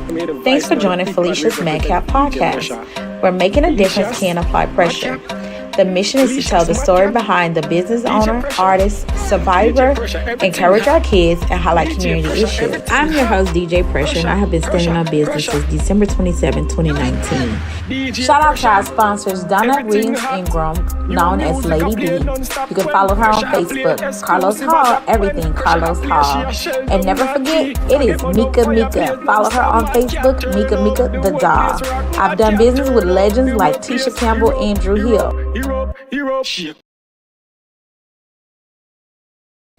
Thanks for joining Felicia's Madcap podcast, where making a difference can apply pressure. The mission is to tell the story behind the business owner, artist, survivor, encourage our kids, and highlight community issues. I'm your host, DJ Pressure, and I have been standing on business since December 27, 2019. Shout out to our sponsors, Donna Reeves Ingram, known as Lady D. You can follow her on Facebook, Carlos Hall, everything Carlos Hall. And never forget, it is Mika Mika. Follow her on Facebook, Mika Mika the Doll. I've done business with legends like Tisha Campbell and Drew Hill.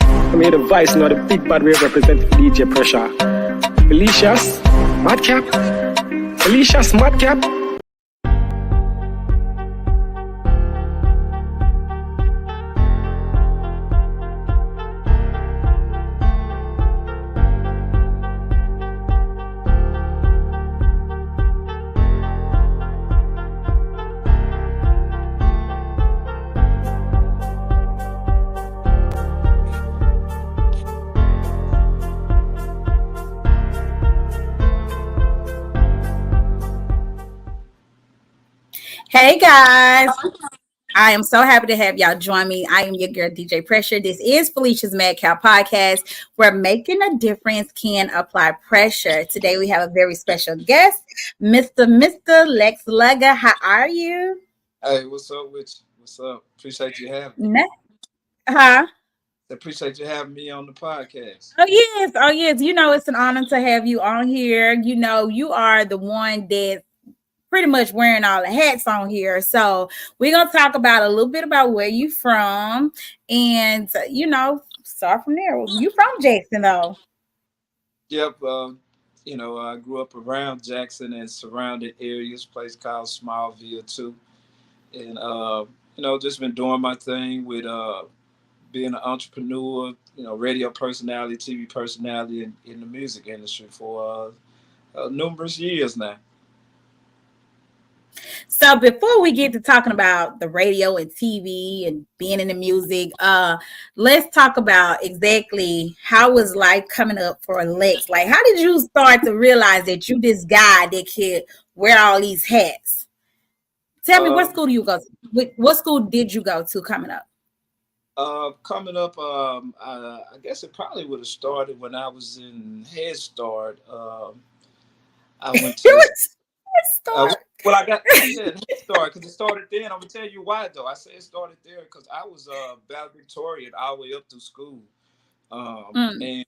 I made a voice, not a big bad way represent DJ Pressure. Felicia's Madcap. Felicia's Madcap. Hey guys, I am so happy to have y'all join me. I am your girl DJ Pressure. This is Felicia's Madcap podcast, where making a difference can apply pressure. Today we have a very special guest, Mr. Lex Luga. How are you? Hey, what's up with you? What's up? Appreciate you having me. Appreciate you having me on the podcast. Oh yes. You know, it's an honor to have you on here. You know, you are the one that pretty much wearing all the hats on here. So we're going to talk about a little bit about where you from and, you know, start from there. You from Jackson though? Yep. I grew up around Jackson and surrounding areas, place called Smallville too. And, just been doing my thing with being an entrepreneur, radio personality, TV personality in the music industry for numerous years now. So before we get to talking about the radio and TV and being in the music, let's talk about exactly how was life coming up for Lex. Like, how did you start to realize that you this guy that could wear all these hats? Tell me, what school do you go to? What school did you go to coming up? I guess it probably would have started when I was in Head Start. I went to I got Head Start because it started then. I'm gonna tell you why though. I say it started there because I was valedictorian all the way up through school, and it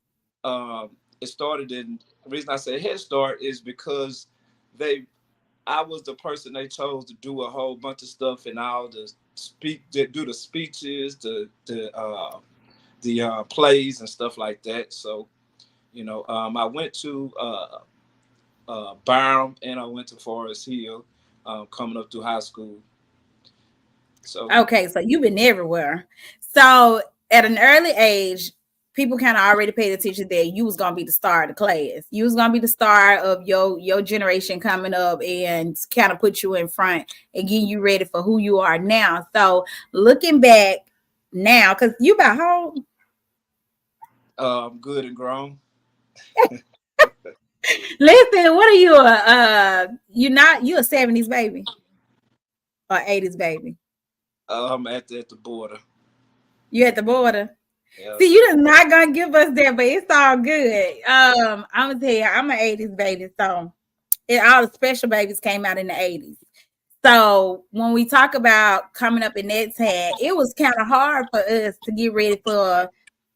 started in. The reason I say Head Start is because I was the person they chose to do a whole bunch of stuff and all the do the speeches, the plays and stuff like that. So, I went to Byram and I went to Forest Hill, coming up through high school. So so you've been everywhere. So at an early age, people kind of already paid attention that you was gonna be the star of the class. You was gonna be the star of your generation coming up and kind of put you in front and getting you ready for who you are now. So looking back now, because you about how old? Good and grown. Listen, what are you? You a 70s baby or 80s baby? I'm at the border. You at the border? Yeah. See, you just not gonna give us that, but it's all good. I'm gonna tell you, I'm an 80s baby, so all the special babies came out in the 80s. So when we talk about coming up in that time, it was kind of hard for us to get ready for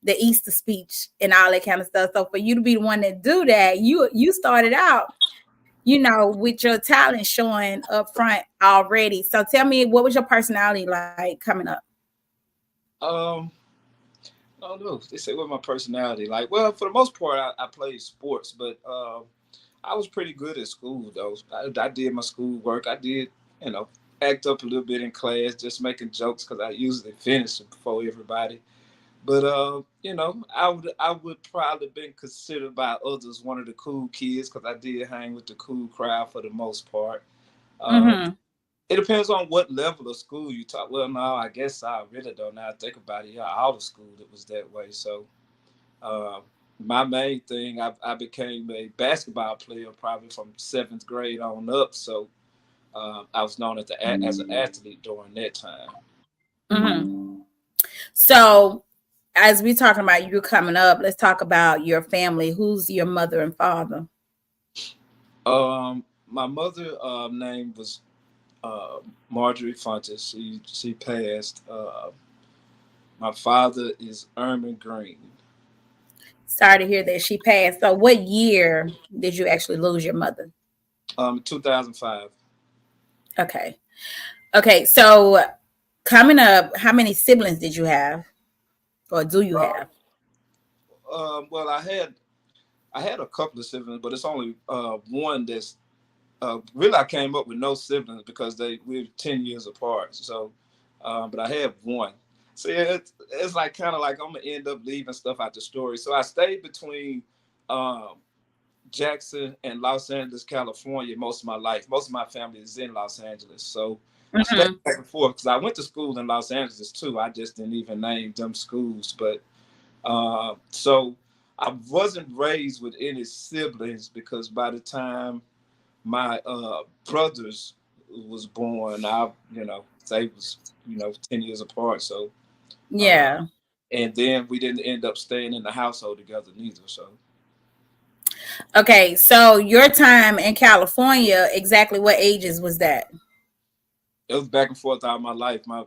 the Easter speech and all that kind of stuff. So for you to be the one that do that, you started out, with your talent showing up front already. So tell me, what was your personality like coming up? I don't know. They say what my personality like. Well, for the most part, I played sports, but I was pretty good at school though. I did my school work. I did, act up a little bit in class, just making jokes because I usually finish before everybody. But I would probably been considered by others one of the cool kids because I did hang with the cool crowd for the most part. It depends on what level of school you talk. Well, no, I guess I really don't. Now I think about it, all of school it was that way. So my main thing, I became a basketball player probably from 7th grade on up. So I was known as an athlete during that time. Mm-hmm. So, as we talking about you coming up, let's talk about your family. Who's your mother and father? My mother name was Marjorie Fontes. She passed. My father is Erman Green. Sorry to hear that she passed. So, what year did you actually lose your mother? 2005. Okay. Okay. So, coming up, how many siblings did you have, or do you have? Well, I had a couple of siblings, but it's only one that's really I came up with no siblings because we were 10 years apart. So, but I had one. So yeah, it's like kind of like I'm gonna end up leaving stuff out the story. So I stayed between um, Jackson and Los Angeles, California most of my life. Most of my family is in Los Angeles. So I stayed Mm-hmm. back and forth because I went to school in Los Angeles too. I just didn't even name them schools. But so I wasn't raised with any siblings because by the time my brothers was born, they was 10 years apart. So uh, Yeah. and then we didn't end up staying in the household together neither. So Okay. So, your time in California, exactly what ages was that? it was back and forth all my life. My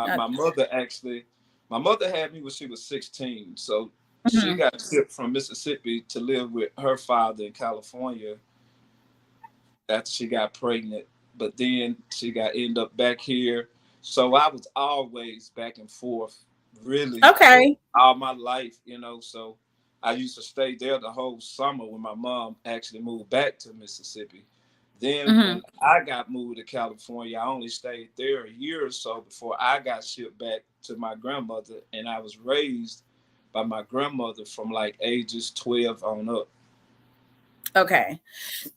Okay. mother actually, my mother had me when she was 16. So she Mhm. got shipped from Mississippi to live with her father in California after she got pregnant. But then she got end up back here. So I was always back and forth, really, Okay. all my life. So I used to stay there the whole summer when my mom actually moved back to Mississippi. Then Hmm. when I got moved to California, I only stayed there a year or so before I got shipped back to my grandmother, and I was raised by my grandmother from like ages 12 on up. Okay.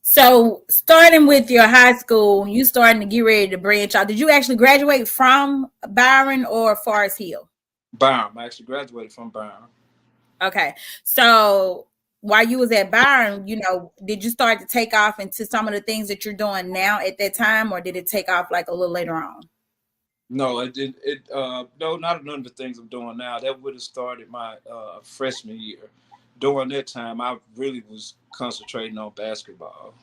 So, starting with your high school, you starting to get ready to branch out. Did you actually graduate from Byron or Forest Hill? Byron, I actually graduated from Byron. Okay. So, while you was at Byron, did you start to take off into some of the things that you're doing now at that time, or did it take off like a little later on? No, it did. No, not none of the things I'm doing now. That would have started my freshman year. During that time, I really was concentrating on basketball.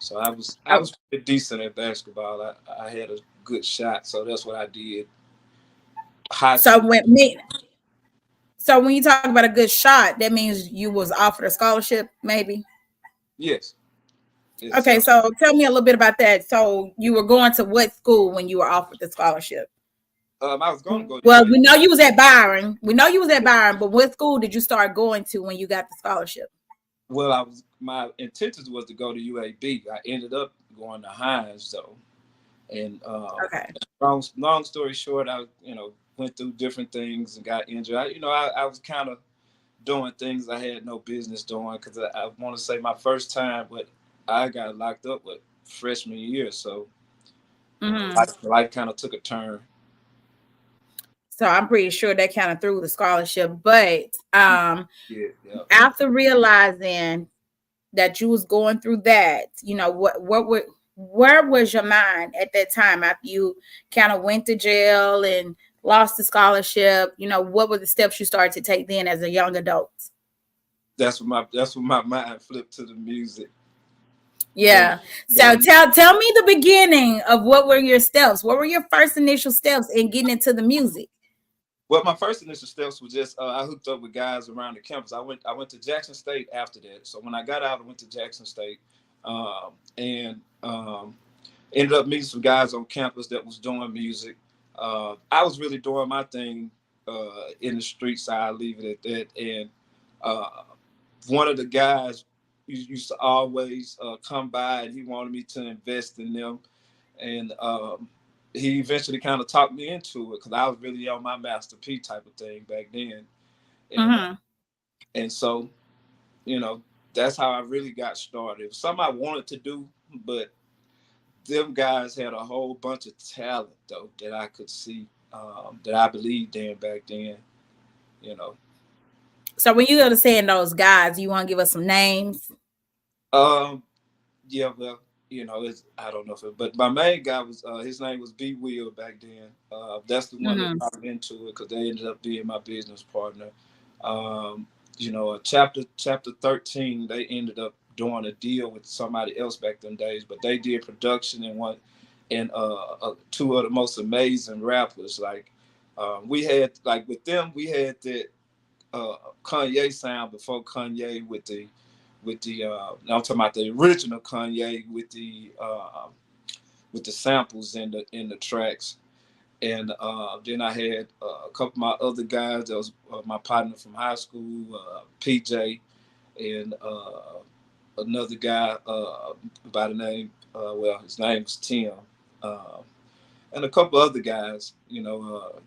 So I Oh, was pretty decent at basketball. I had a good shot, so that's what I did. High so school, when me, so when you talk about a good shot, that means you was offered a scholarship, maybe. yes, yes, Okay, sir. so tell me a little bit about that. So you were going to what school when you were offered the scholarship? I was going to go to Well, we know UAB. you was at Byron. We know you was at Byron, but what school did you start going to when you got the scholarship? Well, my intentions was to go to UAB. I ended up going to Hines though. And Okay. long story short, I went through different things and got injured. I was kind of doing things I had no business doing because I want to say my first time, but I got locked up with freshman year, so Hmm. life kind of took a turn. So I'm pretty sure that kind of threw the scholarship. But Yeah, yeah. after realizing that you was going through that, where was your mind at that time after you kind of went to jail and lost the scholarship? What were the steps you started to take then as a young adult? That's when my mind flipped to the music. That Yeah. So that tell me the beginning of what were your steps? What were your first initial steps in getting into the music? Well, my first initial steps was just I hooked up with guys around the campus. I went to Jackson State after that. So when I got out, I went to Jackson State, and ended up meeting some guys on campus that was doing music. I was really doing my thing in the streets. I leave it at that. And uh, one of the guys used to always come by, and he wanted me to invest in them. And he eventually kind of talked me into it because I was really on my Master P type of thing back then. And Mm-hmm. and so you know that's how I really got started. It was something I wanted to do, but them guys had a whole bunch of talent though that I could see, that I believed in back then. You know. So when you go to saying those guys, you want to give us some names? Um, yeah, well, it's I don't know if but my main guy was his name was B Will back then. That's the one that Mm-hmm. got me into it because they ended up being my business partner. Um, chapter 13, they ended up doing a deal with somebody else back them days, but they did production and one and two of the most amazing rappers. Like we had like with them, we had that Kanye sound before Kanye I'm talking about the original Kanye with the samples in the tracks. And then I had a couple of my other guys. That was my partner from high school, PJ, and another guy by the name, his name was Tim, uh, and a couple other guys.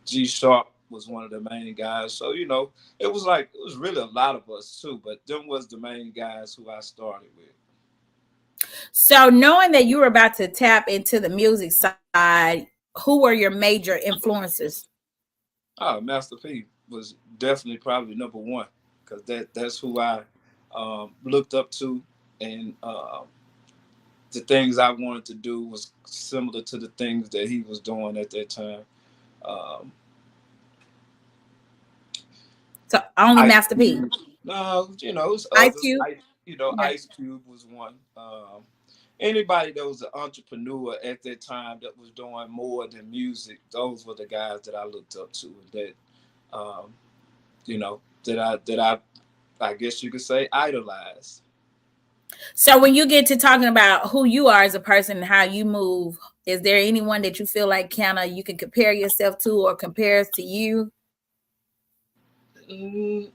G Sharp was one of the main guys. So it was really a lot of us too, but them was the main guys who I started with. So knowing that you were about to tap into the music side, who were your major influences? Master P was definitely probably number one because that's who I looked up to, and the things I wanted to do was similar to the things that he was doing at that time. Um, So only Ice Master P. Cube, no, it's Ice others. Cube. Yeah. Ice Cube was one. Anybody that was an entrepreneur at that time that was doing more than music, those were the guys that I looked up to, and um, that I guess you could say idolized. So when you get to talking about who you are as a person and how you move, is there anyone that you feel like kind of you can compare yourself to or compares to you? Mm,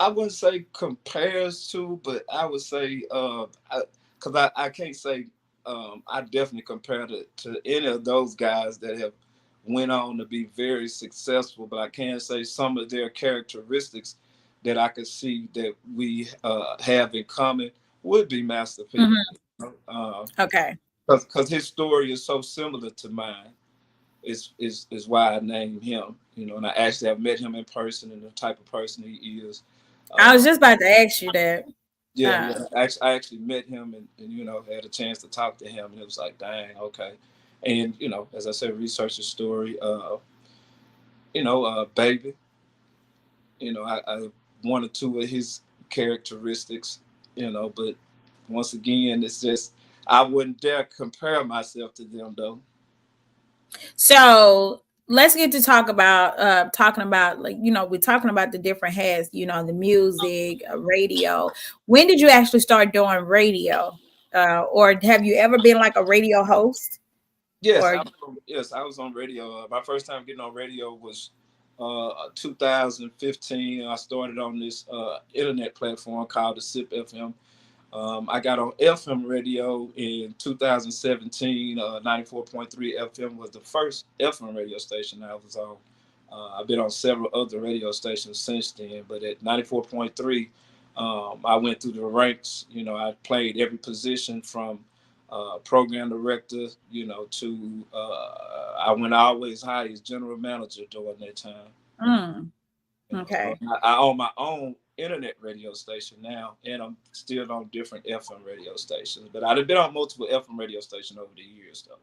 I wouldn't say compares to, but I would say, because I can't say I definitely compare to any of those guys that have went on to be very successful, but I can say some of their characteristics that I could see that we have in common would be Master P. Mhm. Okay. Because his story is so similar to mine. Is why I named him. And I actually have met him in person and the type of person he is. I was Uh, just about to ask you that. yeah, Uh, yeah. I actually met him and had a chance to talk to him, and it was like, dang, okay. And as I said, research his story. Baby. I one or two of his characteristics. But once again, it's just I wouldn't dare compare myself to them though. so let's get to talking about like we're talking about the different hats, the music, radio. When did you actually start doing radio? Or have you ever been like a radio host? Yes, Or I was on radio. My first time getting on radio was 2015. I started on this internet platform called the SIP FM. I got on FM radio in 2017. 94.3 FM was the first FM radio station I was on. I've been on several other radio stations since then, but at 94.3, I went through the ranks. I played every position from program director, to I went always high as general manager during that time. mm, So okay. I own my own internet radio station now, and I'm still on different FM radio stations. But I've been on multiple FM radio stations over the years, though.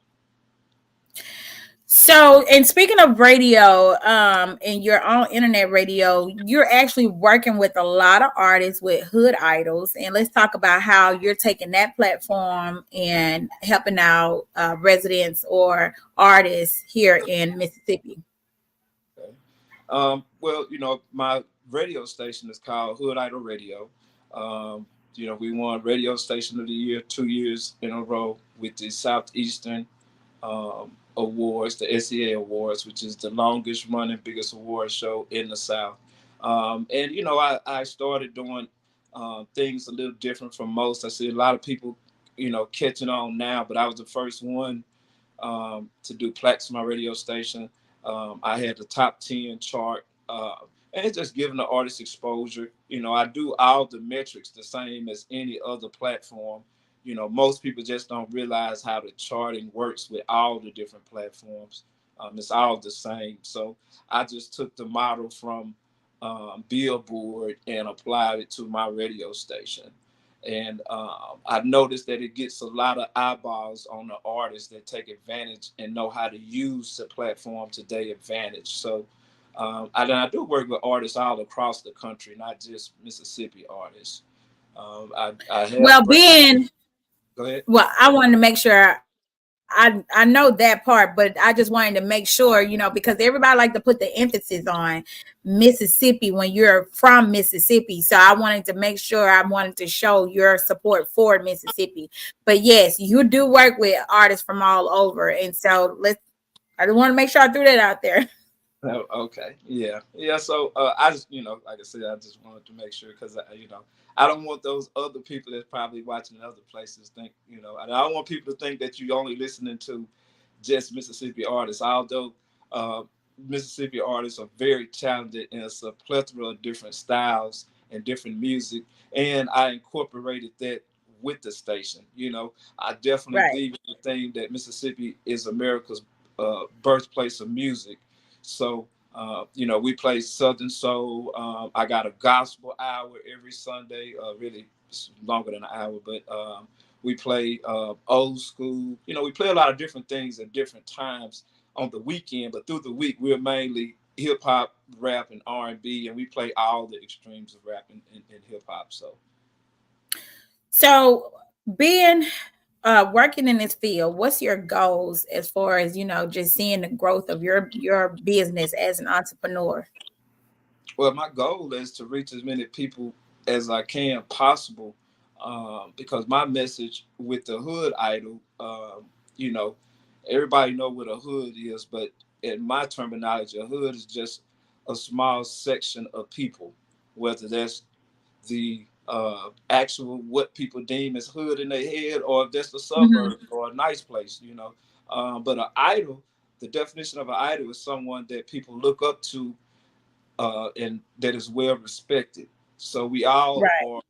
So, and speaking of radio, and your own internet radio, you're actually working with a lot of artists with Hood Idols, and let's talk about how you're taking that platform and helping out residents or artists here in Mississippi. Okay. Well, my radio station is called Hood Idol Radio. Um, we won Radio Station of the Year 2 years in a row with the Southeastern Awards, the SEA Awards, which is the longest running, biggest award show in the South. And I started doing things a little different from most. I see a lot of people, catching on now, but I was the first one to do plaques for my radio station. I had the top 10 chart. And it's just giving the artist exposure. I do all the metrics the same as any other platform. Most people just don't realize how the charting works with all the different platforms. It's all the same. So I just took the model from billboard and applied it to my radio station. And I noticed that it gets a lot of eyeballs on the artists that take advantage and know how to use the platform to their advantage. So I do work with artists all across the country, not just Mississippi artists. I have. Well, being Go ahead. well, I wanted to make sure I know that part, but I just wanted to make sure, because everybody like to put the emphasis on Mississippi when you're from Mississippi. So I wanted to make sure, I wanted to show your support for Mississippi. But yes, you do work with artists from all over. And so I just want to make sure I threw that out there. Oh, okay. Yeah. So I just, like I said, I just wanted to make sure because, I don't want those other people that's probably watching in other places think, and I don't want people to think that you only listening to just Mississippi artists. Although Mississippi artists are very talented and it's a plethora of different styles and different music, and I incorporated that with the station. I definitely Right. believe in the thing that Mississippi is America's birthplace of music. So, we play Southern Soul. I got a gospel hour every Sunday. Really, it's longer than an hour, but we play old school. We play a lot of different things at different times on the weekend, but through the week, we're mainly hip hop, rap, and R&B, and we play all the extremes of rap and hip hop. So being working in this field, what's your goals as far as just seeing the growth of your business as an entrepreneur? Well, my goal is to reach as many people as I can possible, because my message with the Hood Idol, you know, everybody know what a hood is, but in my terminology, a hood is just a small section of people, whether that's the actual what people deem as hood in their head, or if that's a Mhm. suburb or a nice place. But an idol, the definition of an idol is someone that people look up to, and that is well respected. So we all Right. are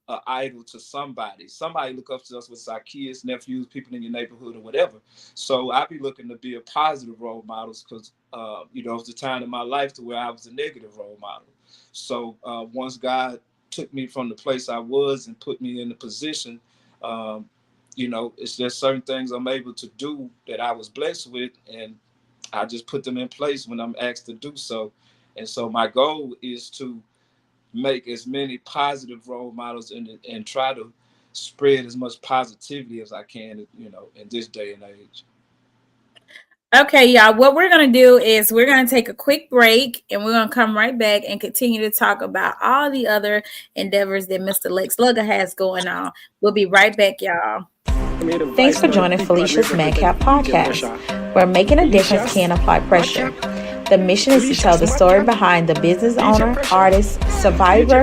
an idol to somebody. Somebody look up to us with our kids, nephews, people in your neighborhood, or whatever. So I be looking to be a positive role models because it was a time in my life to where I was a negative role model. So once God took me from the place I was and put me in the position, it's just certain things I'm able to do that I was blessed with, and I just put them in place when I'm asked to do so. And so my goal is to make as many positive role models and try to spread as much positivity as I can, in this day and age. Okay, y'all. What we're gonna do is we're gonna take a quick break, and we're gonna come right back and continue to talk about all the other endeavors that Mr. Lex Luga has going on. We'll be right back, y'all. Thanks for joining Felicia's Madcap podcast, where making a difference can apply pressure. The mission is to tell the story behind the business owner, artist, survivor,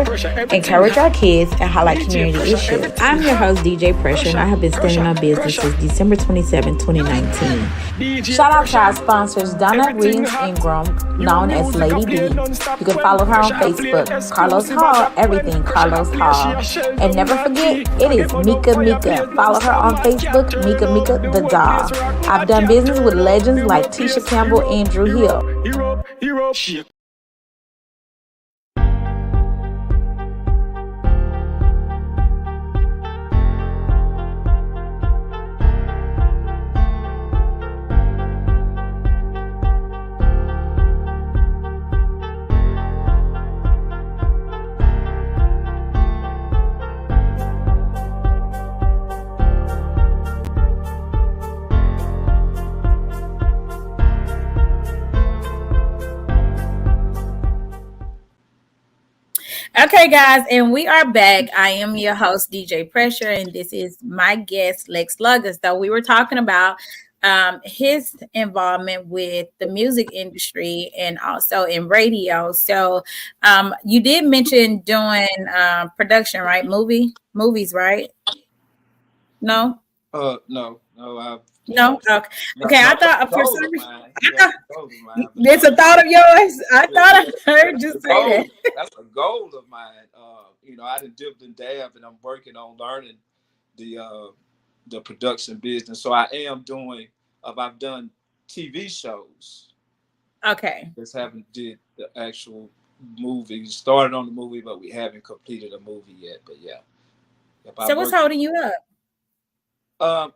encourage our kids, and highlight community issues. I'm your host, DJ Pressure, and I have been standing on business since December 27, 2019. Shout out to our sponsors, Donna Williams Ingram, known as Lady D. You can follow her on Facebook, Carlos Hall, everything Carlos Hall. And never forget, it is Mika Mika. Follow her on Facebook, Mika Mika the Doll. I've done business with legends like Tisha Campbell and Drew Hill. Hero, shit. Okay, guys, and we are back. I am your host, DJ Pressure, and this is my guest, Lex Luga. So we were talking about his involvement with the music industry and also in radio. So you did mention doing production, right? Movies, right? No? No, I've No? Okay. no, Okay, no, I that's a thought for goal some of reason, mine. Yeah, that's a goal of mine. But it's no, a thought of yours. I yeah, thought yeah, I heard that's you a say goal. that. That's a goal of mine. I done dipped and dabbed, and I'm working on learning the uh, the production business. So I am doing. I've done TV shows. Okay. Just haven't did the actual movie. Started on the movie, but we haven't completed a movie yet. But yeah, yep, I So what's work. holding you up?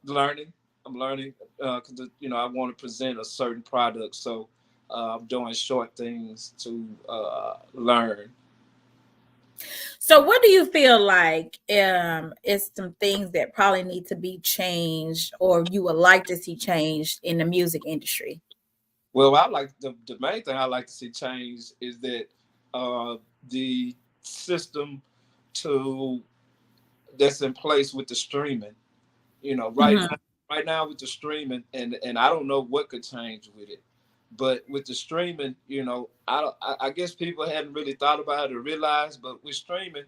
Learning. I'm learning because I want to present a certain product, so I'm doing short things to learn. So what do you feel like is some things that probably need to be changed or you would like to see changed in the music industry? Well, I like the main thing I like to see change is that uh, the system to that's in place with the streaming. Mhm. Right now with the streaming, and I don't know what could change with it, but with the streaming, I guess people hadn't really thought about it or realized, but with streaming,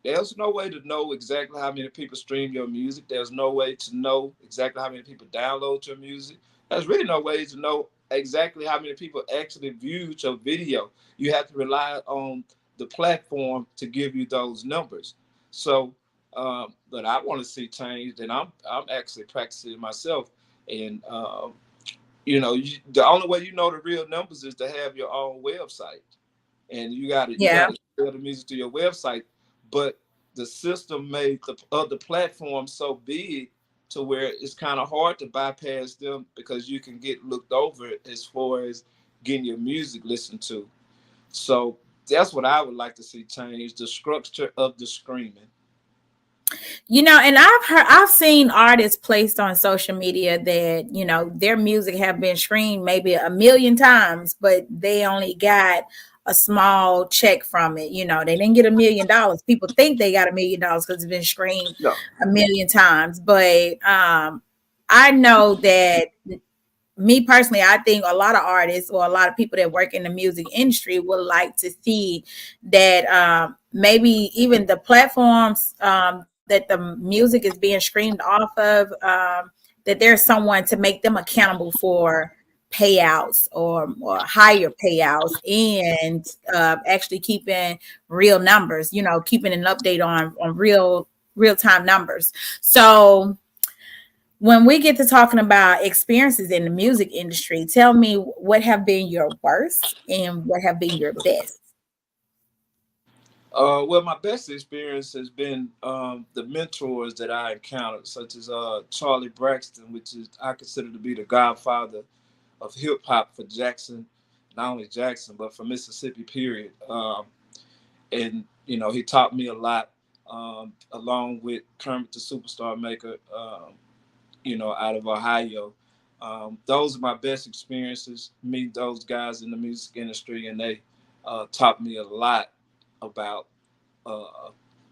there's no way to know exactly how many people stream your music. There's no way to know exactly how many people download your music. There's really no way to know exactly how many people actually viewed your video. You have to rely on the platform to give you those numbers. So but I want to see change, and I'm actually practicing it myself. And the only way you know the real numbers is to have your own website, and you Yeah. gotta sell the music to your website. But the system made the other platforms so big to where it's kind of hard to bypass them because you can get looked over as far as getting your music listened to. So that's what I would like to see change: the structure of the screening. And I've seen artists placed on social media that, their music have been streamed maybe a million times, but they only got a small check from it. They didn't get $1 million. People think they got $1 million because it's been streamed No. a million times. But I know that me personally, I think a lot of artists or a lot of people that work in the music industry would like to see that maybe even the platforms that the music is being streamed off of, that there's someone to make them accountable for payouts or higher payouts and actually keeping real numbers, keeping an update on real time numbers. So when we get to talking about experiences in the music industry, tell me what have been your worst and what have been your best. Well, my best experience has been the mentors that I encountered, such as Charlie Braxton, which is I consider to be the godfather of hip hop for Jackson, not only Jackson but for Mississippi. Period. And he taught me a lot, along with Kermit the Superstar Maker, out of Ohio. Those are my best experiences. Meet those guys in the music industry, and they taught me a lot about uh,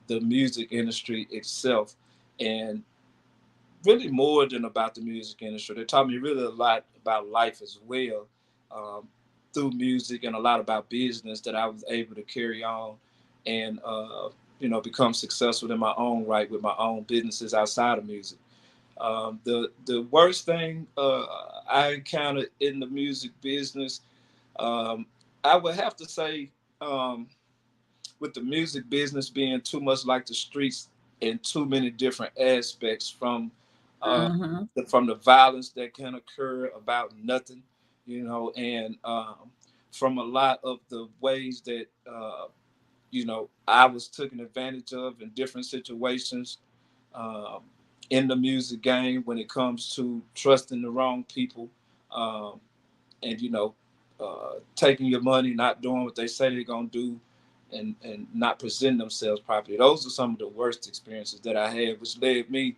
the music industry itself, and really more than about the music industry. They taught me really a lot about life as well, um, through music, and a lot about business that I was able to carry on and become successful in my own right with my own businesses outside of music. The worst thing I encountered in the music business, um, I would have to say, with the music business being too much like the streets in too many different aspects, uh, Mm-hmm. from the violence that can occur about nothing, and from a lot of the ways that I was taken advantage of in different situations, um, in the music game when it comes to trusting the wrong people, um, and taking your money, not doing what they say they're gonna do, and not presenting themselves properly. Those are some of the worst experiences that I had, which led me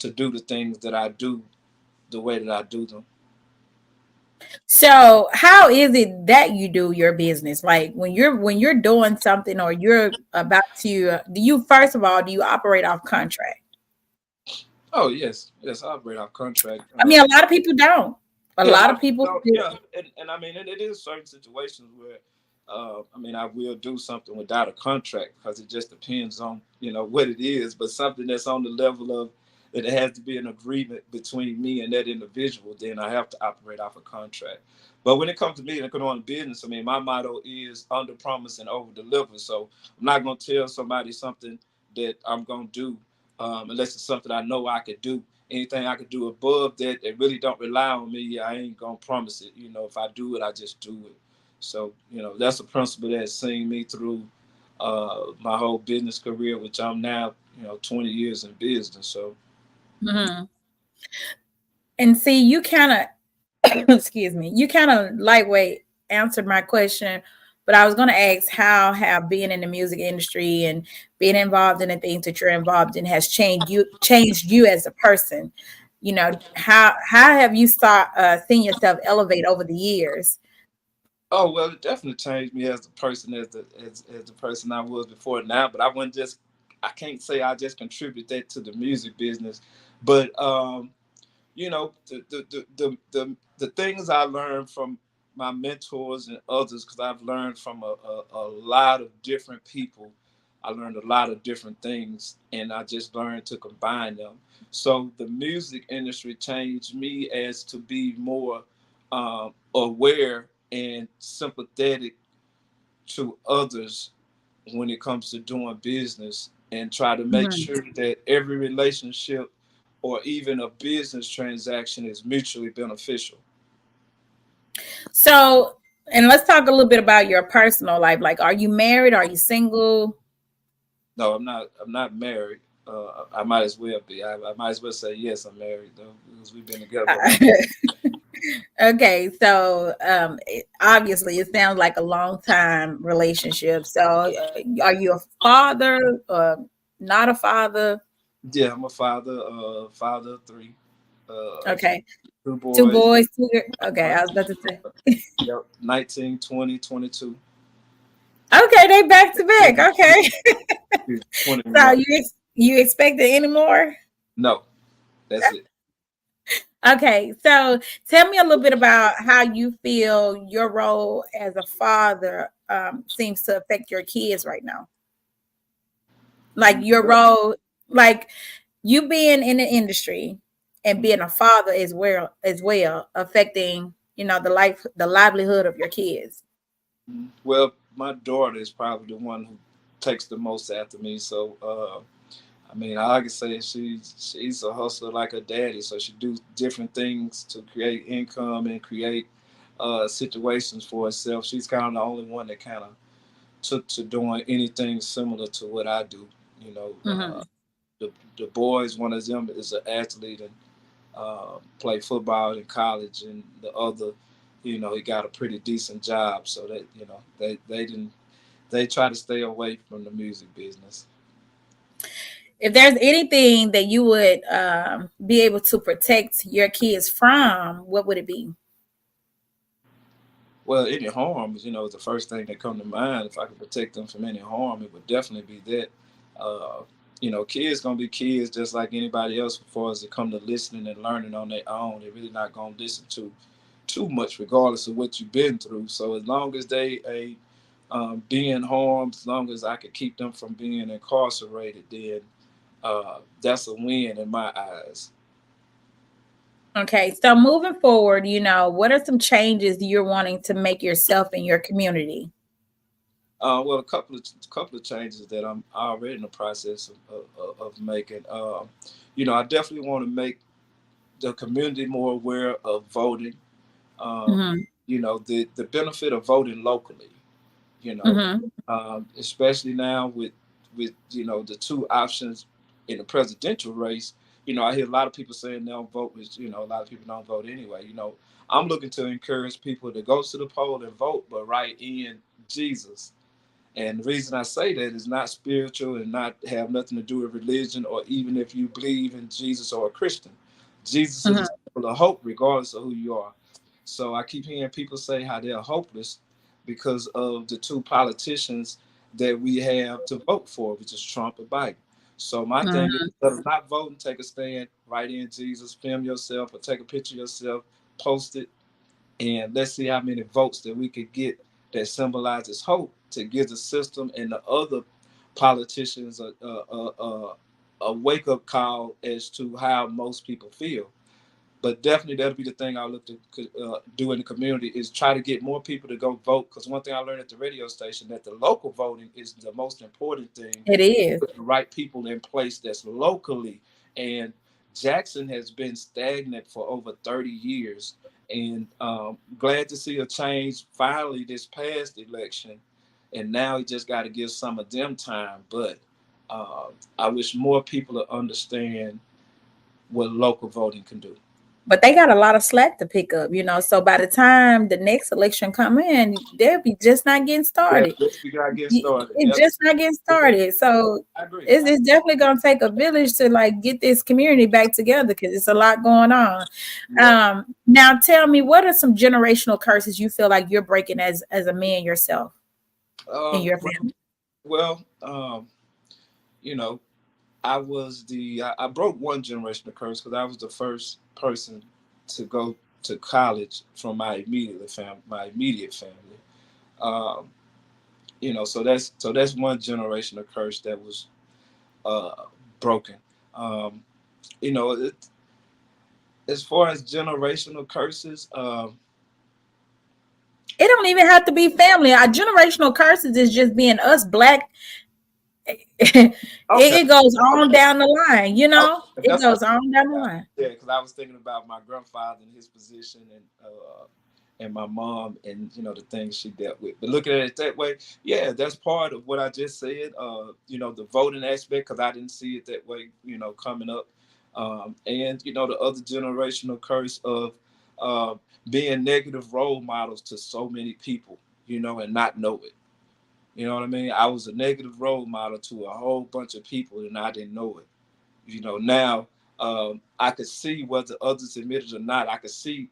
to do the things that I do the way that I do them. So how is it that you do your business? Like when you're doing something or you're about to, do you first of all do you operate off contract? Oh yes, yes, I operate off contract. I mean, a lot of people don't. A Yeah, a lot lot of of people people don't. do. Yeah, and I mean, it is certain situations where, I will do something without a contract because it just depends on what it is. But something that's on the level of that it has to be an agreement between me and that individual, then I have to operate off a contract. But when it comes to me and I go on business, I mean, my motto is under promise and over deliver. So I'm not going to tell somebody something that I'm going to do, unless it's something I know I could do. Anything I could do above that really don't rely on me, I ain't gonna promise it. If I do it, I just do it. So, that's a principle that's seen me through my whole business career, which I'm now, 20 years in business. So, Mhm. And see, you kind of excuse me, you kind of lightweight answered my question, but I was going to ask how have being in the music industry and being involved in the things that you're involved in has changed you as a person. How have you seen yourself elevate over the years? oh well, it definitely changed me as the person, as the person I was before now. But I can't say I just contribute that to the music business, but the things I learned from my mentors and others, because I've learned from a lot of different people. I learned a lot of different things, and I just learned to combine them. So the music industry changed me as to be more aware and sympathetic to others when it comes to doing business, and try to make Mhm. sure that every relationship or even a business transaction is mutually beneficial. So, and let's talk a little bit about your personal life. Like, are you married? Are you single? No, I'm not. I'm not married. I might as well be. I might as well say yes, I'm married though, because we've been together for a long. Okay, so obviously it sounds like a long time relationship. So, are you a father or not a father? Yeah, I'm a father. Father of three. Uh, Okay, two two boys. boys, two girls. Okay, One. I was about to say. Yep. 19, 20, 22. Okay, they back to back. Okay, so 21. you expected any more? No, that's it. Okay, so tell me a little bit about how you feel your role as a father seems to affect your kids right now. Like your role, like you being in the industry and being a father as well affecting the livelihood of your kids. Well, my daughter is probably the one who takes the most after me. So, I mean, all I can say is she's a hustler like her daddy. So she do different things to create income and create situations for herself. She's kind of the only one that kind of took to doing anything similar to what I do. You know, uh, Mhm. the the boys, one of them is an athlete and play football in college, and the other, he got a pretty decent job. So that they try to stay away from the music business. If there's anything that you would be able to protect your kids from, what would it be? Well, any harm, is the first thing that come to mind. If I could protect them from any harm, it would definitely be that. Uh, kids gonna be kids just like anybody else. As far as it come to listening and learning on their own, they're really not gonna listen to too much, regardless of what you've been through. So as long as they ain't being harmed, as long as I could keep them from being incarcerated, then that's a win in my eyes. Okay, so moving forward, what are some changes you're wanting to make yourself in your community? Well, a couple of changes that I'm already in the process of making. I definitely want to make the community more aware of voting. Um, Hmm. the benefit of voting locally. You know, Hmm. especially now with the two options in the presidential race. I hear a lot of people saying they don't vote, which a lot of people don't vote anyway. I'm looking to encourage people to go to the poll and vote, but write in Jesus. And the reason I say that is not spiritual and not have nothing to do with religion, or even if you believe in Jesus or a Christian. Jesus is a Hmm. symbol of hope, regardless of who you are. So I keep hearing people say how they're hopeless because of the two politicians that we have to vote for, which is Trump and Biden. So my thing is, Hmm. instead of not voting, take a stand, write in Jesus, film yourself, or take a picture of yourself, post it, and let's see how many votes that we could get that symbolizes hope to give the system and the other politicians a wake up call as to how most people feel. But definitely that'll be the thing I'll look to do in the community is try to get more people to go vote. Because one thing I learned at the radio station that the local voting is the most important thing. It is. Put the right people in place that's locally. And Jackson has been stagnant for over 30 years. And glad to see a change finally this past election. And now he just got to give some of them time. But I wish more people to understand what local voting can do. But they got a lot of slack to pick up, you know. So by the time the next election come in, they'll be just not getting Yeah, started. let's we gotta get started. It's Yep, just not getting started. So I agree. it's definitely gonna take a village to like get this community back together because it's a lot going on. Yep. Now tell me, what are some generational curses you feel like you're breaking as a man yourself in your Well, family? well, you know, I broke one generational curse because I was the first person to go to college from my immediate family. Um, so that's one generational curse that was uh, broken. Um, you know, as far as generational curses, It don't even have to be family. Our generational curses is just being us black. okay, It goes on okay, down the line, you okay, know. It that's goes on down the line. yeah, because I was thinking about my grandfather and his position and my mom and the things she dealt with. But looking at it that way, yeah, that's part of what I just said. The voting aspect because I didn't see it that way. Coming up, and the other generational curse of uh, being negative role models to so many people. And not know it. You know what I mean? I was a negative role model to a whole bunch of people and I didn't know it. Now I could see whether others admit it or not. I could see,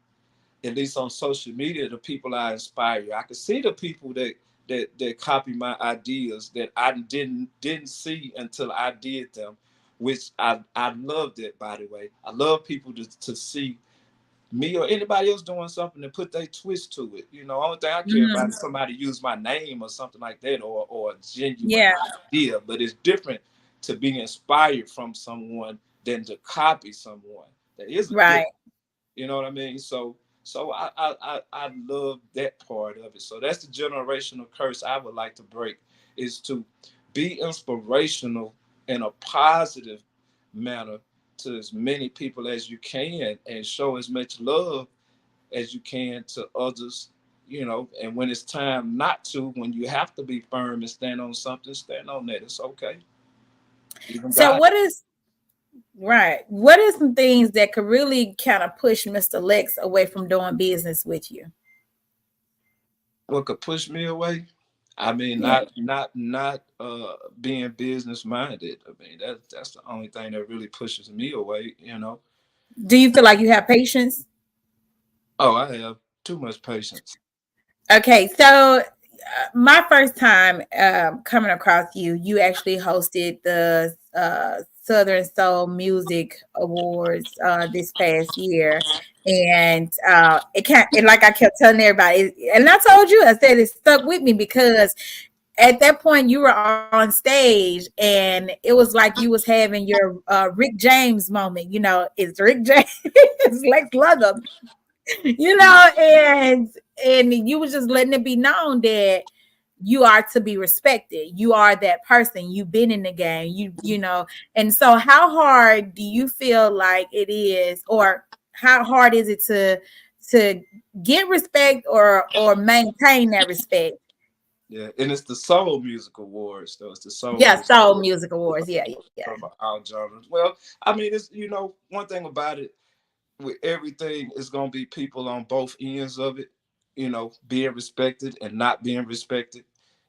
at least on social media, the people I inspire. I could see the people that copy my ideas that I didn't see until I did them, which I loved it, by the way. I love people to see me or anybody else doing something and put their twist to it. Only thing I care about Mhm. is somebody use my name or something like that, or a genuine Yeah, idea. But it's different to be inspired from someone than to copy someone. That is a right. difference. You know what I mean? So I love that part of it. So that's the generational curse I would like to break, is to be inspirational in a positive manner to as many people as you can and show as much love as you can to others. And when it's time not to, when you have to be firm and stand on something, stand on that. It's okay. Even So God, what is right? What are some things that could really kind of push Mr. Lex away from doing business with you? what could push me away? I mean, Yeah. not being business minded. I mean, that's the only thing that really pushes me away. Do you feel like you have patience? Oh, I have too much patience. Okay, so my first time coming across you, you actually hosted the Southern Soul Music Awards this past year, and it can't. And like I kept telling everybody, and I told you, I said it stuck with me because at that point you were on stage, and it was like you was having your Rick James moment. It's Rick James, it's Lex Luga, and you was just letting it be known that you are to be respected. You are that person. You've been in the game. And so how hard do you feel like it is, or how hard is it to get respect or maintain that respect? Yeah, and it's the Soul Music Awards, though. It's the Soul Yeah, Music Soul Music Awards. Yeah, yeah. from our genres. Well, I mean, it's one thing about it with everything is gonna be people on both ends of it. Being respected and not being respected.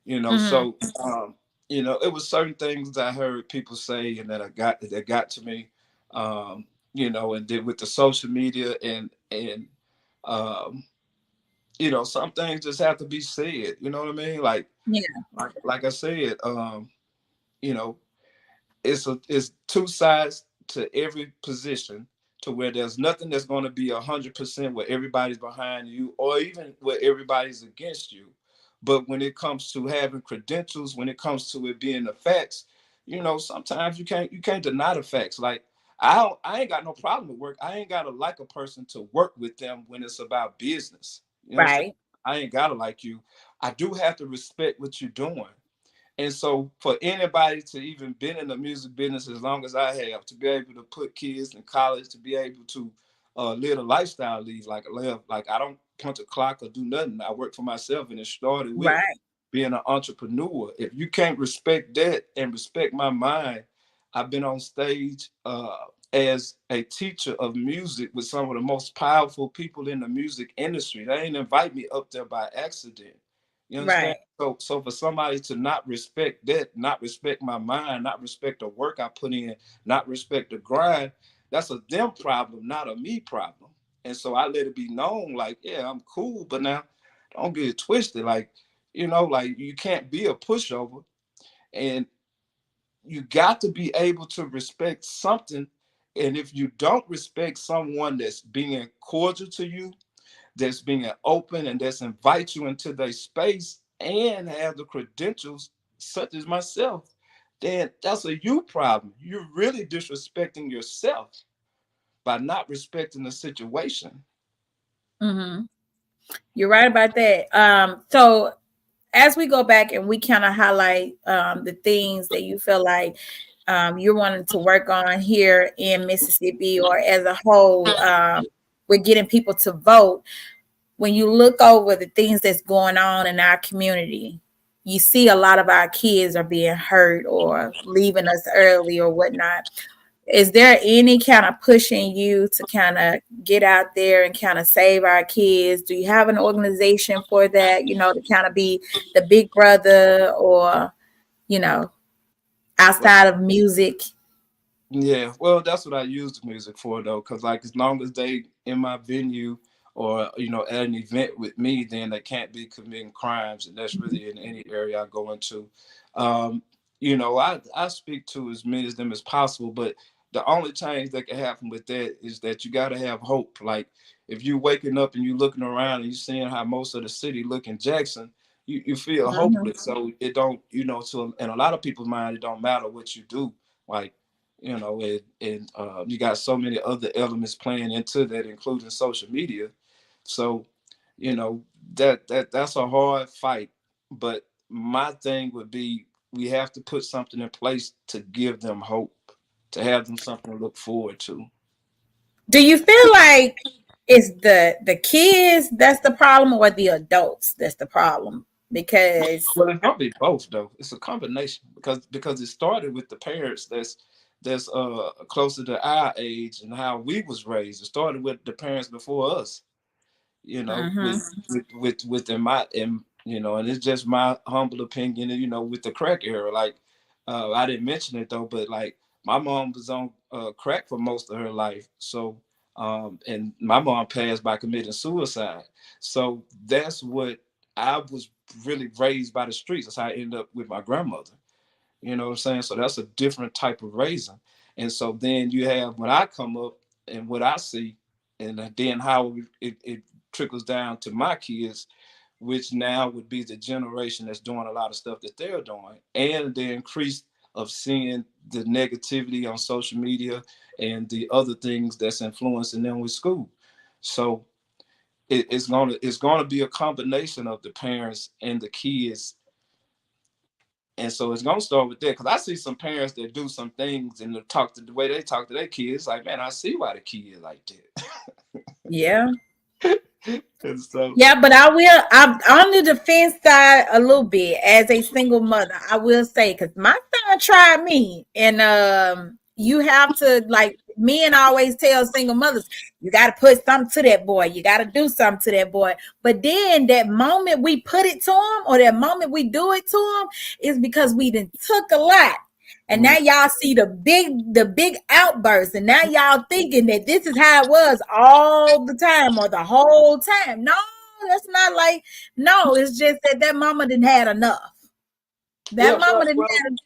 Hmm. So it was certain things I heard people say and that got to me. And then with the social media and um, some things just have to be said. You know what I mean? Yeah. Like I said, you know, it's two sides to every position, to where there's nothing that's going to be 100% where everybody's behind you or even where everybody's against you. But when it comes to having credentials, when it comes to it being the facts, sometimes you can't deny the facts. Like I ain't got no problem with work. I ain't gotta like a person to work with them when it's about business. You understand? Right. I ain't gotta like you. I do have to respect what you're doing. And so for anybody to even been in the music business as long as I have, to be able to put kids in college, to be able to live a lifestyle leave. Like I don't punch a clock or do nothing. I work for myself, and it started with Right. being an entrepreneur. If you can't respect that and respect my mind, I've been on stage as a teacher of music with some of the most powerful people in the music industry. They ain't invite me up there by accident. You understand? Right. So for somebody to not respect that, not respect my mind, not respect the work I put in, not respect the grind, that's a them problem, not a me problem. And so I let it be known, like, yeah, I'm cool, but now don't get it twisted. Like, like you can't be a pushover, and you got to be able to respect something. And if you don't respect someone that's being cordial to you, that's being open, and that's invite you into their space and have the credentials, such as myself, then that's a you problem. You're really disrespecting yourself by not respecting the situation. Mm-hmm. You're right about that. So as we go back and we kind of highlight the things that you feel like you're wanting to work on here in Mississippi or as a whole, we're getting people to vote. When you look over the things that's going on in our community, you see a lot of our kids are being hurt or leaving us early or whatnot. Is there any kind of pushing you to kind of get out there and kind of save our kids? Do you have an organization for that, to kind of be the big brother or, you know, Well, outside of music? yeah, well, that's what I use the music for, though, because like as long as they in my venue or at an event with me, then they can't be committing crimes, and that's really in any area I go into. Um, I speak to as many of them as possible, but the only change that can happen with that is that you got to have hope. Like if you waking up and you looking around and you seeing how most of the city look in Jackson, you feel Mhm. hopeless. So it don't, so in a lot of people's mind, it don't matter what you do. Like and you got so many other elements playing into that, including social media. So, you know, that's a hard fight. But my thing would be we have to put something in place to give them hope, to have them something to look forward to. Do you feel like it's the kids that's the problem or the adults that's the problem? Because Well, it's gonna be both though. It's a combination because it started with the parents that's closer to our age and how we was raised. It started with the parents before us. mhm, With in my and it's just my humble opinion, with the crack era. Like I didn't mention it though, but like my mom was on crack for most of her life. So and my mom passed by committing suicide. So that's what I was really raised by the streets. That's how I ended up with my grandmother. You know what I'm saying? So that's a different type of raising. And so then you have when I come up and what I see, and then how it trickles down to my kids, which now would be the generation that's doing a lot of stuff that they're doing, and the increase of seeing the negativity on social media and the other things that's influencing them with school. So it's gonna be a combination of the parents and the kids, and so it's gonna start with that because I see some parents that do some things and the way they talk to their kids. Like, man, I see why the kid like yeah. that. And so, Yeah, but I'm on the defense side a little bit as a single mother. I will say because my son tried me, and you have to like men always tell single mothers, you got to put something to that boy. You got to do something to that boy. But then that moment we put it to him, or that moment we do it to him, is because we done took a lot. And now mm, y'all see the big outburst, and now y'all thinking that this is how it was all the time or the whole time. No, that's not like no. It's just that mama didn't had enough. yeah, That mama didn't well, had.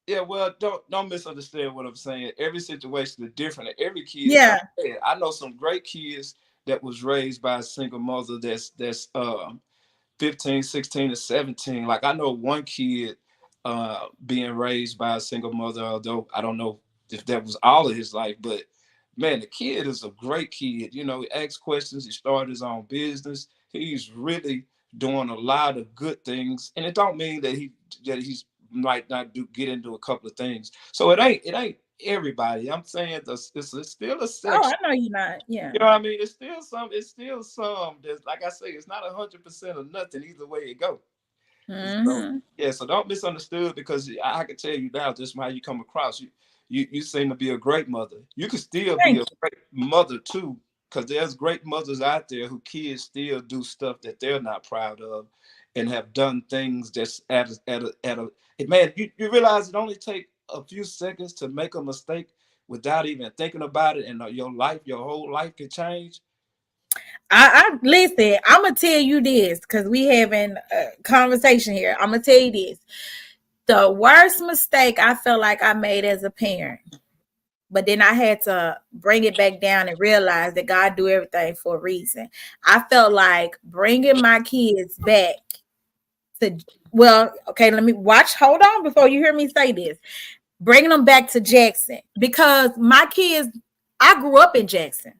yeah, well, don't misunderstand what I'm saying. Every situation is different, and every kid is not Yeah. bad. I know some great kids that was raised by a single mother that's 15, 16, and 17. Like I know one kid being raised by a single mother, although I don't know if that was all of his life, but man, the kid is a great kid. He asks questions, he started his own business. He's really doing a lot of good things. And it don't mean that he's might not get into a couple of things. So it ain't everybody. I'm saying it's still a Oh, I section. know you're not. Yeah. You know what I mean? It's still some. It's still some. That's like I say. It's not 100% of nothing either way it go. So Mm-hmm. yeah. So don't misunderstood because I can tell you now just how you come across. You seem to be a great mother. You could still be Thank a great mother too, because there's great mothers out there who kids still do stuff that they're not proud of, and have done things just at a man. You realize it only take a few seconds to make a mistake without even thinking about it, and your whole life can change. I listen. I'm gonna tell you this because we having a conversation here. I'm gonna tell you this. The worst mistake I felt like I made as a parent, but then I had to bring it back down and realize that God do everything for a reason. I felt like bringing my kids back to, well, okay, let me watch. Hold on before you hear me say this. Bringing them back to Jackson because my kids, I grew up in Jackson.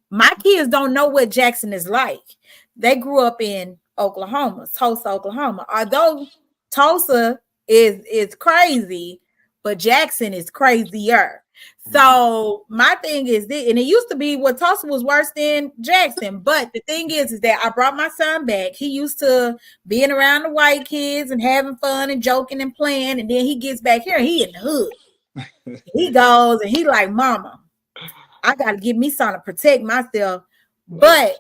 My kids don't know what Jackson is like. They grew up in Oklahoma, Tulsa, Oklahoma. Although Tulsa is crazy, but Jackson is crazier. Mhm. So my thing is this, and it used to be what Tulsa was worse than Jackson. But the thing is that I brought my son back. He used to being around the white kids and having fun and joking and playing, and then he gets back here and he in the hood. He goes and he like, Mama, I got to give me something to protect myself. Well, But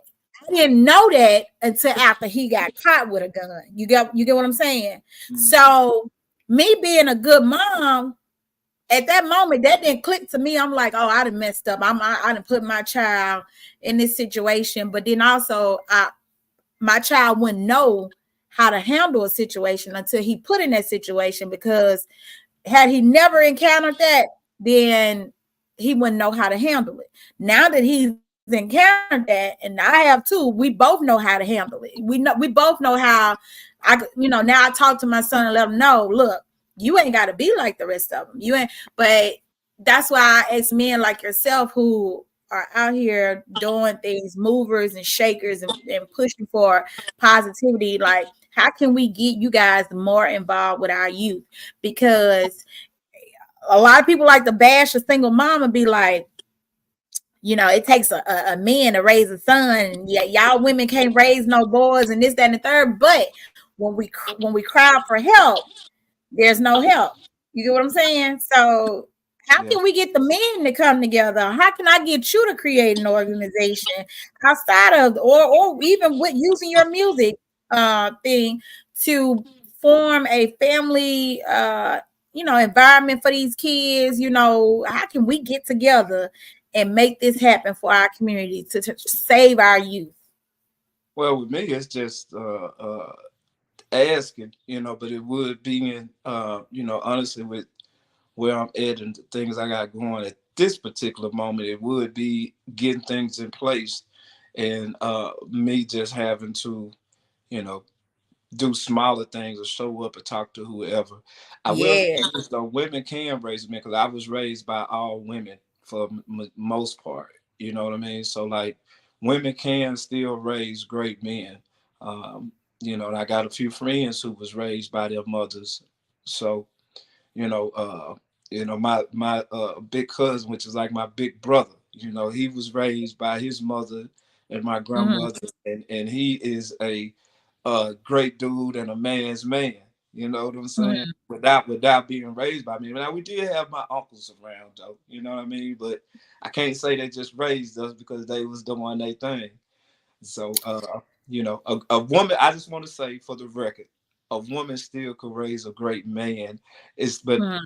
I didn't know that until after he got caught with a gun. You get what I'm saying? mhm. So me being a good mom at that moment, that didn't click to me. I'm like, oh, I done messed up. I done put my child in this situation. But then also, my child wouldn't know how to handle a situation until he put in that situation because had he never encountered that, then he wouldn't know how to handle it. Now that he's encountered that, and I have too, we both know how to handle it. We both know how now I talk to my son and let him know, look, you ain't got to be like the rest of them. You ain't, but that's why I ask men like yourself who are out here doing things, movers and shakers and pushing for positivity. Like, how can we get you guys more involved with our youth? Because a lot of people like to bash a single mom and be like, it takes a man to raise a son. Yeah, y'all women can't raise no boys and this, that, and the third. But when we cry for help, there's no help. You get what I'm saying? So how Yeah. can we get the men to come together? How can I get you to create an organization outside of or even with using your music thing to form a family environment for these kids? How can we get together and make this happen for our community to save our youth? Well, with me, it's just asking, but it would be in, honestly, with where I'm at and the things I got going at this particular moment, it would be getting things in place and me just having to, you know, do smaller things or show up and talk to whoever. I will say Yeah. this though, women can raise men because I was raised by all women for most part. You know what I mean? So like, women can still raise great men. And I got a few friends who was raised by their mothers. So you know, my big cousin, which is like my big brother. He was raised by his mother and my Mhm. grandmother, and he is a great dude and a man's man. You know what I'm saying? Mhm. Without being raised by me. Now we did have my uncles around though. You know what I mean? But I can't say they just raised us because they was doing their thing. So, a woman, I just want to say for the record, a woman still could raise a great man. But Mhm.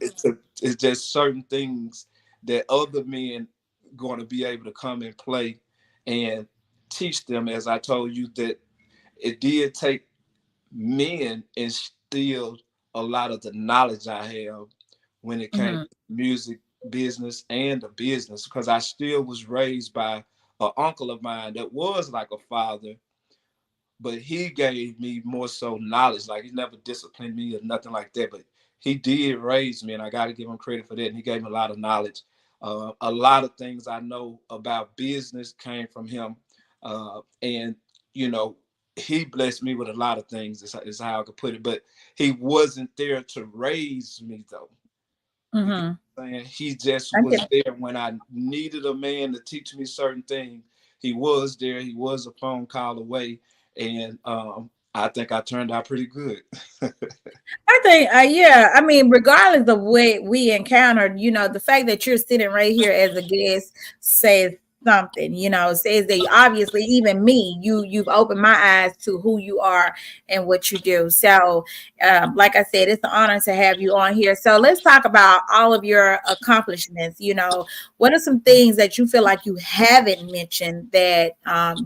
it's just certain things that other men going to be able to come and play and teach them. As I told you, that it did take men instilled a lot of the knowledge I have when it came Mhm. to music business and the business, because I still was raised by an uncle of mine that was like a father, but he gave me more so knowledge. Like, he never disciplined me or nothing like that, but he did raise me, and I got to give him credit for that. And he gave me a lot of knowledge. A lot of things I know about business came from him, and you know, he blessed me with a lot of things. Is how I could put it. But he wasn't there to raise me though. You get Mm-hmm. what I'm saying? He just I was get. there when I needed a man to teach me certain things. He was there. He was a phone call away, and I think I turned out pretty good. I think, yeah. I mean, regardless of what we encountered, the fact that you're sitting right here as a guest says something. Says that obviously, even me, you've opened my eyes to who you are and what you do. So, like I said, it's an honor to have you on here. So let's talk about all of your accomplishments. What are some things that you feel like you haven't mentioned that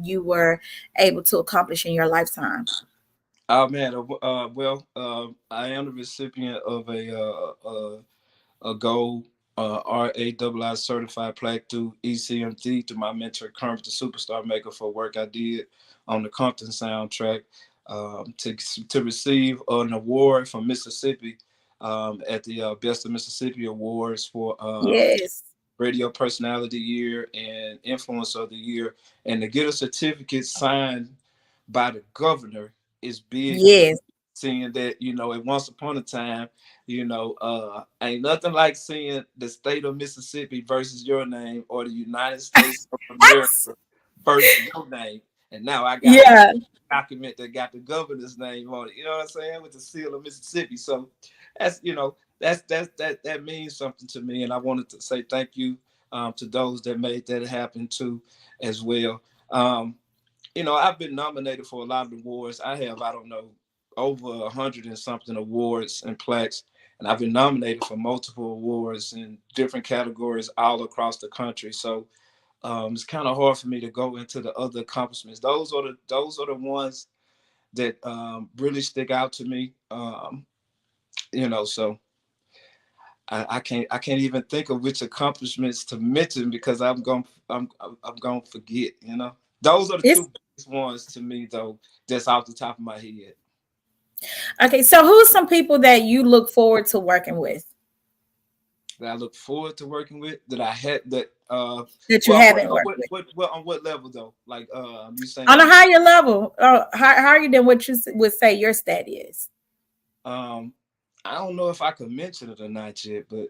you were able to accomplish in your lifetime? Oh man, well, I am the recipient of a gold RAII certified plaque through ECMT to my mentor Kermit the Superstar Maker for work I did on the Compton soundtrack. To receive an award from Mississippi at the Best of Mississippi Awards for Yes. Radio Personality Year and Influencer of the Year, and to get a certificate signed by the governor is big to me. Yes. Seeing that, at once upon a time, ain't nothing like seeing the state of Mississippi versus your name or the United States of America versus your name. And now I got a Yeah. document that got the governor's name on it. You know what I'm saying? With the seal of Mississippi. So that's that means something to me, and I wanted to say thank you to those that made that happen too, as well. I've been nominated for a lot of awards. I don't know, over 100 and something awards and plaques, and I've been nominated for multiple awards in different categories all across the country. So it's kind of hard for me to go into the other accomplishments. Those are the ones that really stick out to me. So I can't even think of which accomplishments to mention because I'm gonna forget. Those are the It's two biggest ones to me though. That's off the top of my head okay. So who's some people that you look forward to working with that I look forward to working with. That I had that. that you Well, haven't worked with on what level though? Like you saying on a like higher level, higher than what you would say your stat is? um I don't know if I could mention it or not yet, but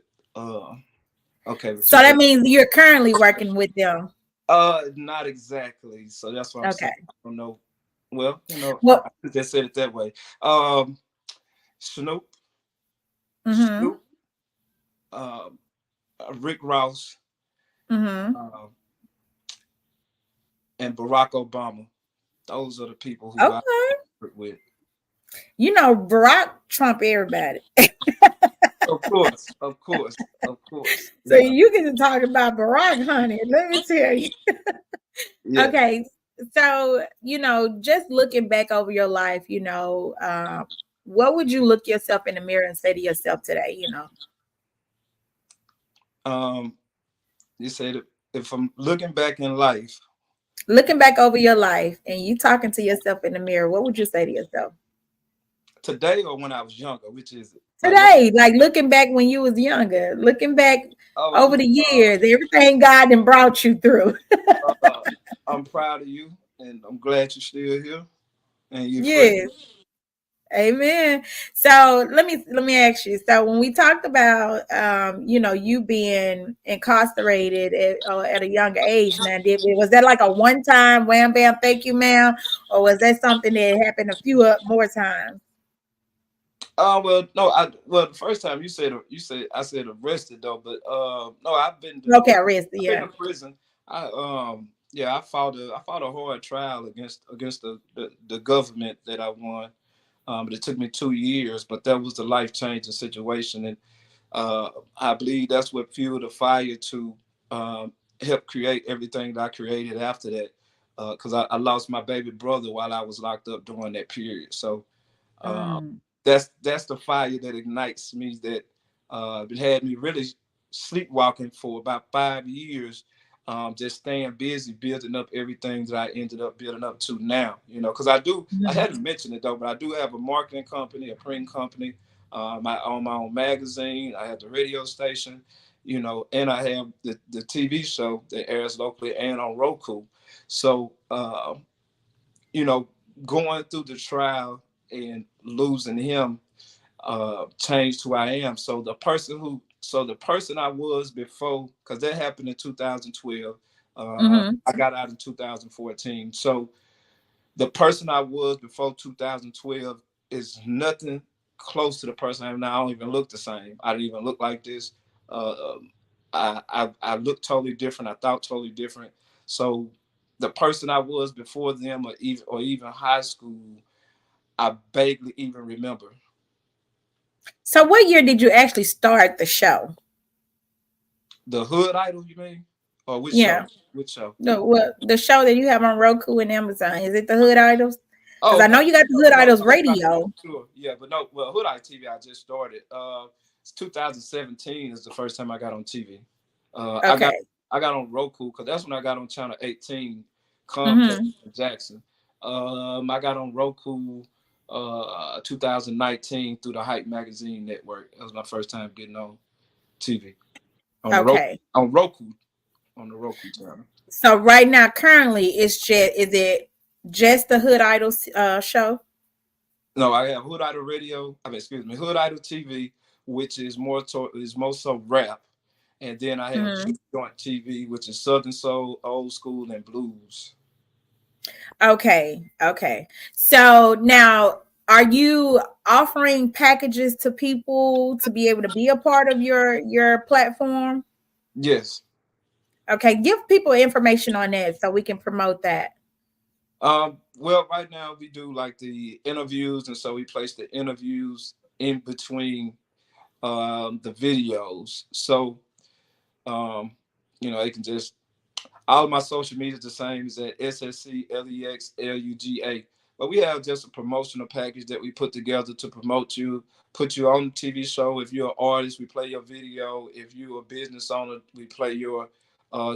okay, but So you that said means you're currently working with them. not exactly. So that's what I'm saying. Okay. I don't know. Well, I Well, just said it that way. Um, Snoop, mm-hmm. Snoop, um, Rick Ross, Mm-hmm. um, and Barack Obama. Those are the people who I Okay. work with. Barack Trump everybody. Of course, of course, of course. So you get to talk about Barack, honey. Let me tell you. Yeah. Okay. So, just looking back over your life, what would you look yourself in the mirror and say to yourself today? Um, you said if I'm looking back in life Looking back over your life and you talking to yourself in the mirror, what would you say to yourself? today or when I was younger, which is it? Like what? Today, like looking back when you was younger, looking back Oh, over the years, everything God done brought you through. I'm proud of you, and I'm glad you're still here and you're free. Yes. Amen. So let me ask you. So when we talked about you being incarcerated at a younger age, now was that like a one time wham bam thank you ma'am, or was that something that happened a few more times? Well, no, the first time you said I said arrested though, but no, Okay, arrested. I've been Yeah. to prison. Yeah, I fought a hard trial against the government that I won. But it took me 2 years, but that was a life changing situation, and I believe that's what fueled the fire to help create everything that I created after that. Because I lost my baby brother while I was locked up during that period, so uh, Mm, that's the fire that ignites me. That it had me really sleepwalking for about 5 years, just staying busy, building up everything that I ended up building up to now. Because I mm, hadn't mentioned it though, but I do have a marketing company, a print company. I own my own magazine. I have the radio station, and I have the TV show that airs locally and on Roku. So, you know, going through the trial and losing him changed who I am. So the person who So the person I was before, because that happened in 2012, Mm-hmm. I got out in 2014. So the person I was before 2012 is nothing close to the person I am now. I don't even look the same. I don't even look like this. I look totally different. I thought totally different. So the person I was before them, or even high school, I vaguely even remember. So what year did you actually start the show? The Hood Idol, you mean? Or which show? Yeah. Which show? The show that you have on Roku and Amazon, is it the Hood Idols? Because Oh I know no, you got the Hood no, Idols no, not radio. sure. Yeah, but no. Well, Hood Eye TV, I just started. It's 2017 is the first time I got on TV. Uh, I got Okay. I got on Roku because that's when I got on channel 18, Comcast Mm-hmm. in Jackson. I got on Roku 2019 through the Hype Magazine Network. That was my first time getting on TV on the Roku Okay. on Roku on the Roku channel. So right now, currently, is it just the Hood Idols show? No, I have Hood Idol Radio. Excuse me, Hood Idol TV, which is more so rap, and then I have Mm-hmm. Juke Joint TV, which is Southern Soul, Old School, and Blues. Okay. Okay. So now, are you offering packages to people to be able to be a part of your platform? Yes. Okay. Give people information on that so we can promote that. Well, right now we do like the interviews, and so we place the interviews in between the videos. So um, they can just all of my social media is the same. Is at SSCLEXLUGA. But we have just a promotional package that we put together to promote you, put you on the TV show. If you're an artist, we play your video. If you're a business owner, we play your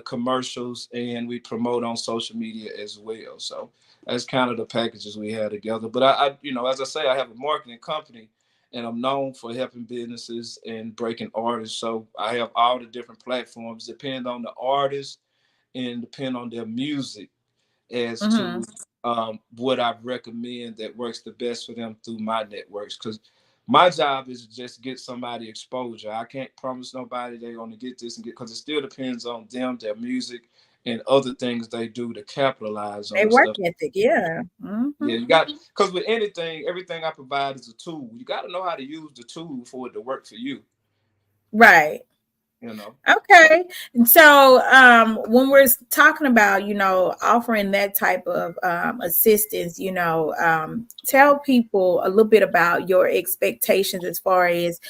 commercials, and we promote on social media as well. So that's kind of the packages we have together. But as I say, I have a marketing company, and I'm known for helping businesses and breaking artists. So I have all the different platforms, depending on the artist and depend on their music as Mm-hmm. to what I recommend that works the best for them through my networks. Because my job is to just get somebody exposure. I can't promise nobody they're going to get this and get, because it still depends on them, their music, and other things they do to capitalize on They the work stuff. ethic, yeah. Mm-hmm. Yeah, you got, because with anything, everything I provide is a tool. You got to know how to use the tool for it to work for you. Right. You know. Okay. And so when we're talking about, offering that type of assistance, tell people a little bit about your expectations as far as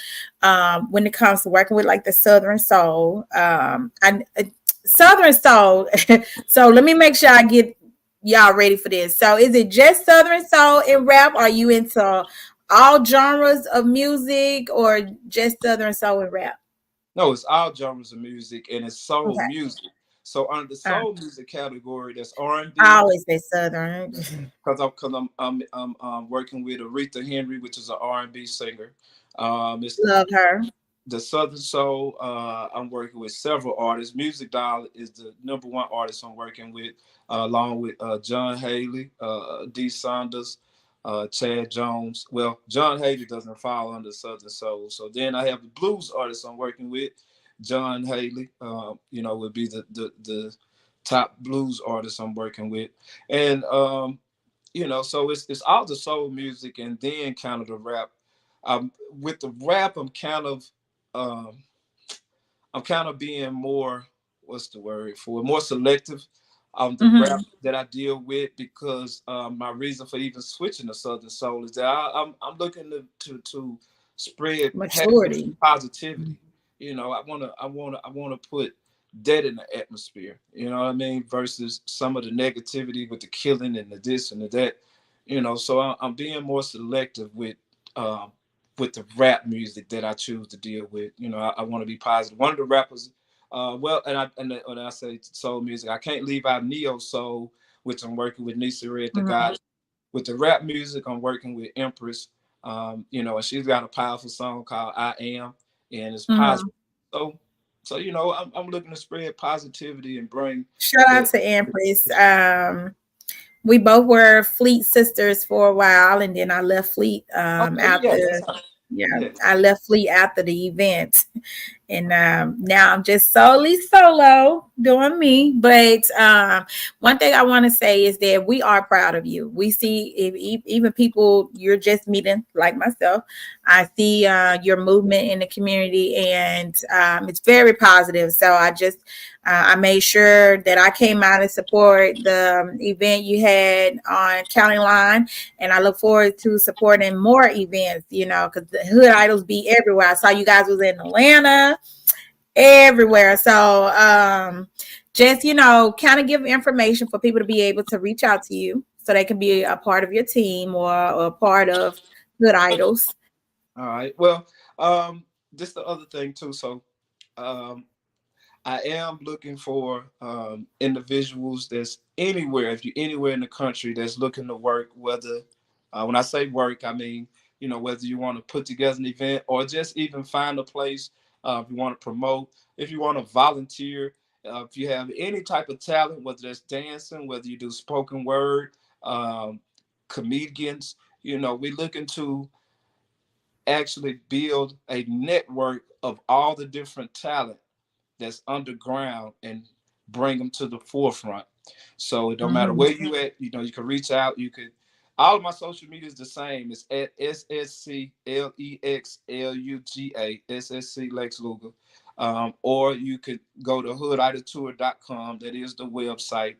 when it comes to working with like the Southern Soul. And Southern Soul. So let me make sure I get y'all ready for this. So is it just Southern Soul and rap? Are you into all genres of music or just Southern Soul and rap? No, it's all genres of music, and it's soul Okay. music. So under the Uh, soul music category, that's R and I B. always say Southern. Because I'm working with Aretha Henry, which is an R&B singer. It's Love her. the Southern Soul. I'm working with several artists. Music Doll is the number one artist I'm working with, along with John Haley, D. Saunders, Chad Jones. Well, John Haley doesn't fall under Southern Soul. So then I have the blues artists I'm working with. John Haley, would be the top blues artist I'm working with, and so it's all the soul music, and then kind of the rap. With the rap, um, I'm kind of being more, what's the word for it? More selective on the rap Mm-hmm. that I deal with, because my reason for even switching to Southern Soul is that I'm looking to spread happiness Maturity. and positivity. I wanna put that in the atmosphere. You know what I mean? Versus some of the negativity with the killing and the this and the that. So I'm being more selective um, with the rap music that I choose to deal with. I want to be positive. One of the rappers, when I say soul music, I can't leave out Neo Soul, which I'm working with Nisa Red, the Mm-hmm. God. With the rap music, I'm working with Empress, and she's got a powerful song called "I Am," and it's Mm-hmm. positive. So, I'm looking to spread positivity and bring Shout out that. to Empress. We both were Fleet sisters for a while, and then I left Fleet Okay, yeah, after. that's how. Yeah, Yeah. I left Fleet after the event, And now I'm just solely solo doing me. But one thing I want to say is that we are proud of you. We see even people you're just meeting, like myself, I see your movement in the community, and it's very positive. So I made sure that I came out and support the event you had on County Line, and I look forward to supporting more events, because the Hood Idols be everywhere. I saw you guys was in Atlanta, everywhere. So just, kind of give information for people to be able to reach out to you so they can be a part of your team or a part of Hood Idols. All right. Well, just the other thing too. So, I am looking for individuals that's anywhere, if you're anywhere in the country that's looking to work, whether, when I say work, I mean, whether you want to put together an event or just even find a place, if you want to promote, if you want to volunteer, if you have any type of talent, whether that's dancing, whether you do spoken word, comedians, we're looking to actually build a network of all the different talent that's underground and bring them to the forefront. So it don't matter where you at, you can reach out. You could, all of my social media is the same. It's at SSCLEXLUGA, SSC Lex Luga. Or you could go to hoodidoltour.com. That is the website.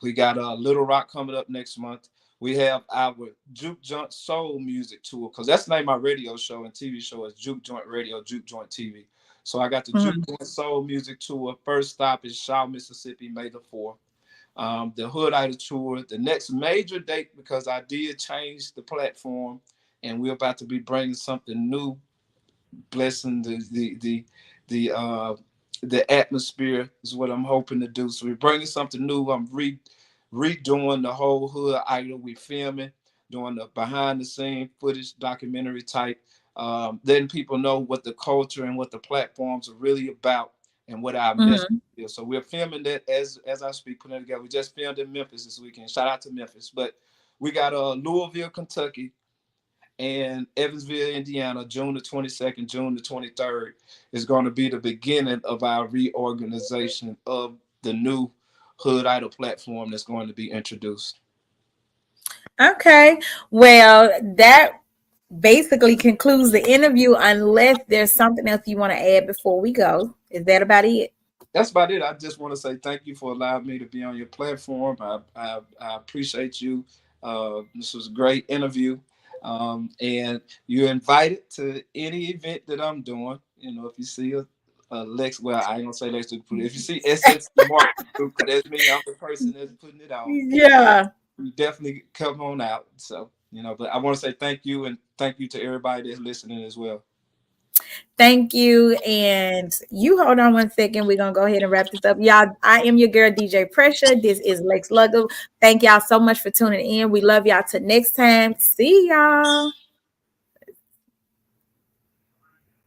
We got Little Rock coming up next month. We have our Juke Joint Soul Music Tour, because that's the name of my radio show and TV show is Juke Joint Radio, Juke Joint TV. So I got the Juke Joint Soul Music Tour. First stop is Shaw, Mississippi, May the 4th. The Hood Idol Tour, the next major date, because I did change the platform, and we're about to be bringing something new, blessing the atmosphere is what I'm hoping to do. So we're bringing something new. I'm redoing the whole Hood Idol. We filming, doing the behind the scene footage, documentary type, letting people know what the culture and what the platforms are really about and what our message is. So we're filming that as I speak, putting it together. We just filmed in Memphis this weekend. Shout out to Memphis. But we got Louisville, Kentucky, and Evansville, Indiana, June the 22nd, June the 23rd is going to be the beginning of our reorganization of the new Hood Idol platform that's going to be introduced. Okay. Well, that basically concludes the interview, unless there's something else you want to add before we go. Is that about it? That's about it. I just want to say thank you for allowing me to be on your platform. I appreciate you. This was a great interview. And you're invited to any event that I'm doing. If you see a Lex, well, I ain't gonna say Lex Luga. If you see SS Mark, because that's me, I'm the person that's putting it on. Yeah. You definitely come on out. So, but I want to say thank you, and thank you to everybody that's listening as well. Thank you. And you hold on one second. We're going to go ahead and wrap this up. Y'all, I am your girl, DJ Pressure. This is Lex Luga. Thank y'all so much for tuning in. We love y'all. Till next time. See y'all.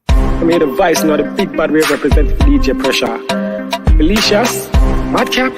I made a voice, not a big bad way representing DJ Pressure. Felicia's Madcap.